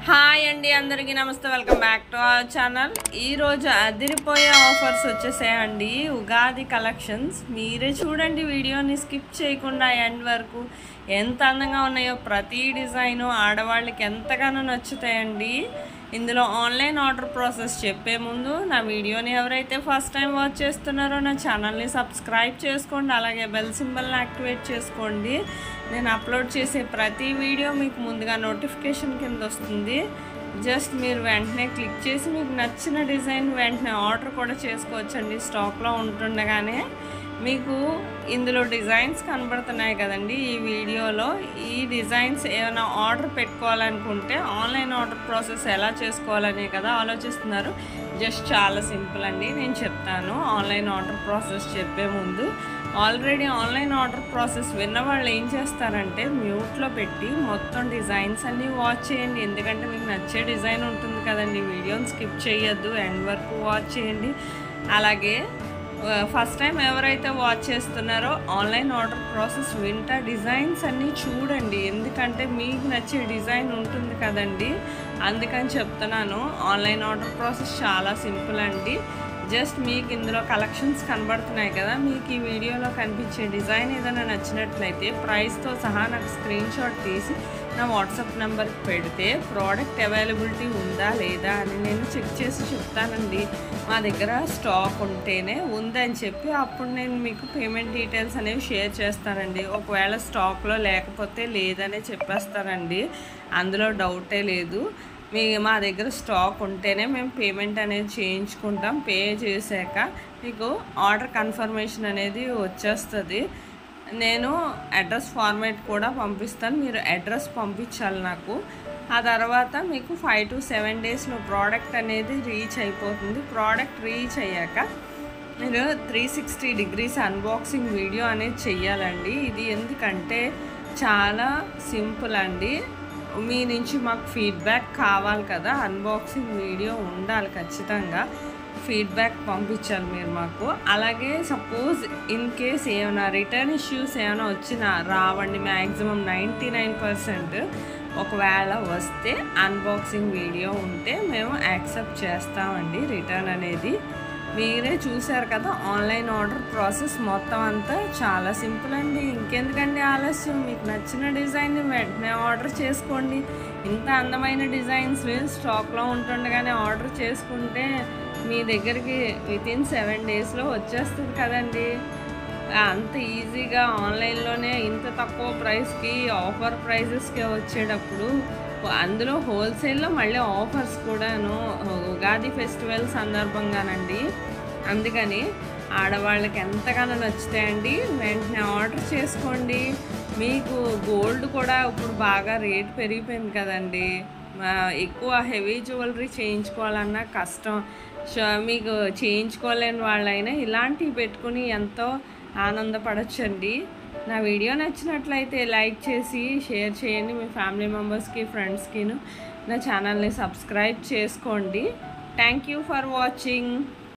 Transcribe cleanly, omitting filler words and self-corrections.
Hi అండి, అందరికీ నమస్తే. Welcome back to our channel. ఈరోజు అదిరిపోయే ఆఫర్స్ వచ్చేసాయండి. ఉగాది కలెక్షన్స్ మీరే చూడండి, వీడియోని స్కిప్ చేయకుండా ఎండ్ వరకు. ఎంత అందంగా ఉన్నాయో ప్రతి డిజైను ఆడవాళ్ళకి ఎంతగానో నచ్చుతాయండి. ఇందులో ఆన్లైన్ ఆర్డర్ ప్రాసెస్ చెప్పే ముందు నా వీడియోని ఎవరైతే ఫస్ట్ టైం వాచ్ చేస్తున్నారో నా ఛానల్ని సబ్స్క్రైబ్ చేసుకోండి, అలాగే బెల్ సింబల్ని యాక్టివేట్ చేసుకోండి. నేను అప్లోడ్ చేసే ప్రతి వీడియో మీకు ముందుగా నోటిఫికేషన్ కింద వస్తుంది. జస్ట్ మీరు వెంటనే క్లిక్ చేసి మీకు నచ్చిన డిజైన్ వెంటనే ఆర్డర్ కూడా చేసుకోవచ్చండి. స్టాక్లో ఉంటుండగానే మీకు ఇందులో డిజైన్స్ కనబడుతున్నాయి కదండి. ఈ వీడియోలో ఈ డిజైన్స్ ఏమైనా ఆర్డర్ పెట్టుకోవాలనుకుంటే ఆన్లైన్ ఆర్డర్ ప్రాసెస్ ఎలా చేసుకోవాలనే కదా ఆలోచిస్తున్నారు. జస్ట్ చాలా సింపుల్ అండి, నేను చెప్తాను. ఆన్లైన్ ఆర్డర్ ప్రాసెస్ చెప్పే ముందు ఆల్రెడీ ఆన్లైన్ ఆర్డర్ ప్రాసెస్ విన్న వాళ్ళు ఏం చేస్తారంటే మ్యూట్లో పెట్టి మొత్తం డిజైన్స్ అన్నీ వాచ్ చేయండి. ఎందుకంటే మీకు నచ్చే డిజైన్ ఉంటుంది కదండి. వీడియోని స్కిప్ చేయొద్దు, ఎండ్ వరకు వాచ్ చేయండి. అలాగే ఫస్ట్ టైం ఎవరైతే వాచ్ చేస్తున్నారో ఆన్లైన్ ఆర్డర్ ప్రాసెస్ వింటా డిజైన్స్ అన్నీ చూడండి. ఎందుకంటే మీకు నచ్చే డిజైన్ ఉంటుంది కదండి, అందుకని చెప్తున్నాను. ఆన్లైన్ ఆర్డర్ ప్రాసెస్ చాలా సింపుల్ అండి. జస్ట్ మీకు ఇందులో కలెక్షన్స్ కనబడుతున్నాయి కదా, మీకు ఈ వీడియోలో కనిపించే డిజైన్ ఏదైనా నచ్చినట్లయితే ప్రైస్తో సహా నాకు స్క్రీన్ షాట్ తీసి నా వాట్సాప్ నెంబర్కి పెడితే ప్రోడక్ట్ అవైలబిలిటీ ఉందా లేదా అని నేను చెక్ చేసి చెప్తానండి. మా దగ్గర స్టాక్ ఉంటేనే ఉందని చెప్పి అప్పుడు నేను మీకు పేమెంట్ డీటెయిల్స్ అనేవి షేర్ చేస్తానండి. ఒకవేళ స్టాక్లో లేకపోతే లేదనే చెప్పేస్తానండి, అందులో డౌటే లేదు. మా దగ్గర స్టాక్ ఉంటేనే మేము పేమెంట్ అనేది చేయించుకుంటాం. పే చేశాక మీకు ఆర్డర్ కన్ఫర్మేషన్ అనేది వచ్చేస్తుంది. నేను అడ్రస్ ఫార్మేట్ కూడా పంపిస్తాను, మీరు అడ్రస్ పంపించాలి నాకు. ఆ తర్వాత మీకు 5 to 7 డేస్లో ప్రోడక్ట్ అనేది రీచ్ అయిపోతుంది. ప్రోడక్ట్ రీచ్ అయ్యాక మీరు 360 degrees అన్బాక్సింగ్ వీడియో అనేది చెయ్యాలండి. ఇది ఎందుకంటే చాలా సింపుల్ అండి. మీ నుంచి మాకు ఫీడ్బ్యాక్ కావాలి కదా, అన్బాక్సింగ్ వీడియో ఉండాలి ఖచ్చితంగా. ఫీడ్బ్యాక్ పంపించాలి మీరు మాకు. అలాగే సపోజ్ ఇన్ కేస్ ఏమైనా రిటర్న్ ఇష్యూస్ ఏమైనా వచ్చినా రావండి, మ్యాక్సిమం 99%. ఒకవేళ వస్తే అన్బాక్సింగ్ వీడియో ఉంటే మేము యాక్సెప్ట్ చేస్తామండి రిటర్న్ అనేది. మీరే చూసారు కదా ఆన్లైన్ ఆర్డర్ ప్రాసెస్ మొత్తం అంతా చాలా సింపుల్ అండి. ఇంకెందుకండి ఆలస్యం, మీకు నచ్చిన డిజైన్ని వెంటనే ఆర్డర్ చేసుకోండి. ఇంత అందమైన డిజైన్స్ స్టాక్లో ఉంటుండగానే ఆర్డర్ చేసుకుంటే మీ దగ్గరికి వితిన్ 7 డేస్లో వచ్చేస్తుంది కదండి. అంత ఈజీగా ఆన్లైన్లోనే ఇంత తక్కువ ప్రైస్కి ఆఫర్ ప్రైజెస్కే వచ్చేటప్పుడు, అందులో హోల్సేల్లో మళ్ళీ ఆఫర్స్ కూడాను ఉగాది ఫెస్టివల్ సందర్భంగానండి. అందుకని ఆడవాళ్ళకి ఎంతగానో నచ్చుతాయండి. వెంటనే ఆర్డర్ చేసుకోండి. మీకు గోల్డ్ కూడా ఇప్పుడు బాగా రేట్ పెరిగిపోయింది కదండి. ఎక్కువ హెవీ జ్యువెలరీ చేయించుకోవాలన్నా కష్టం. మీకు చేయించుకోలేని వాళ్ళైనా ఇలాంటివి పెట్టుకుని ఎంతో ఆనందపడచ్చండి. నా వీడియో నచ్చినట్లయితే లైక్ చేసి షేర్ చేయండి మీ ఫ్యామిలీ మెంబర్స్కి, ఫ్రెండ్స్కిను. నా ఛానల్ని సబ్స్క్రైబ్ చేసుకోండి. Thank you for watching.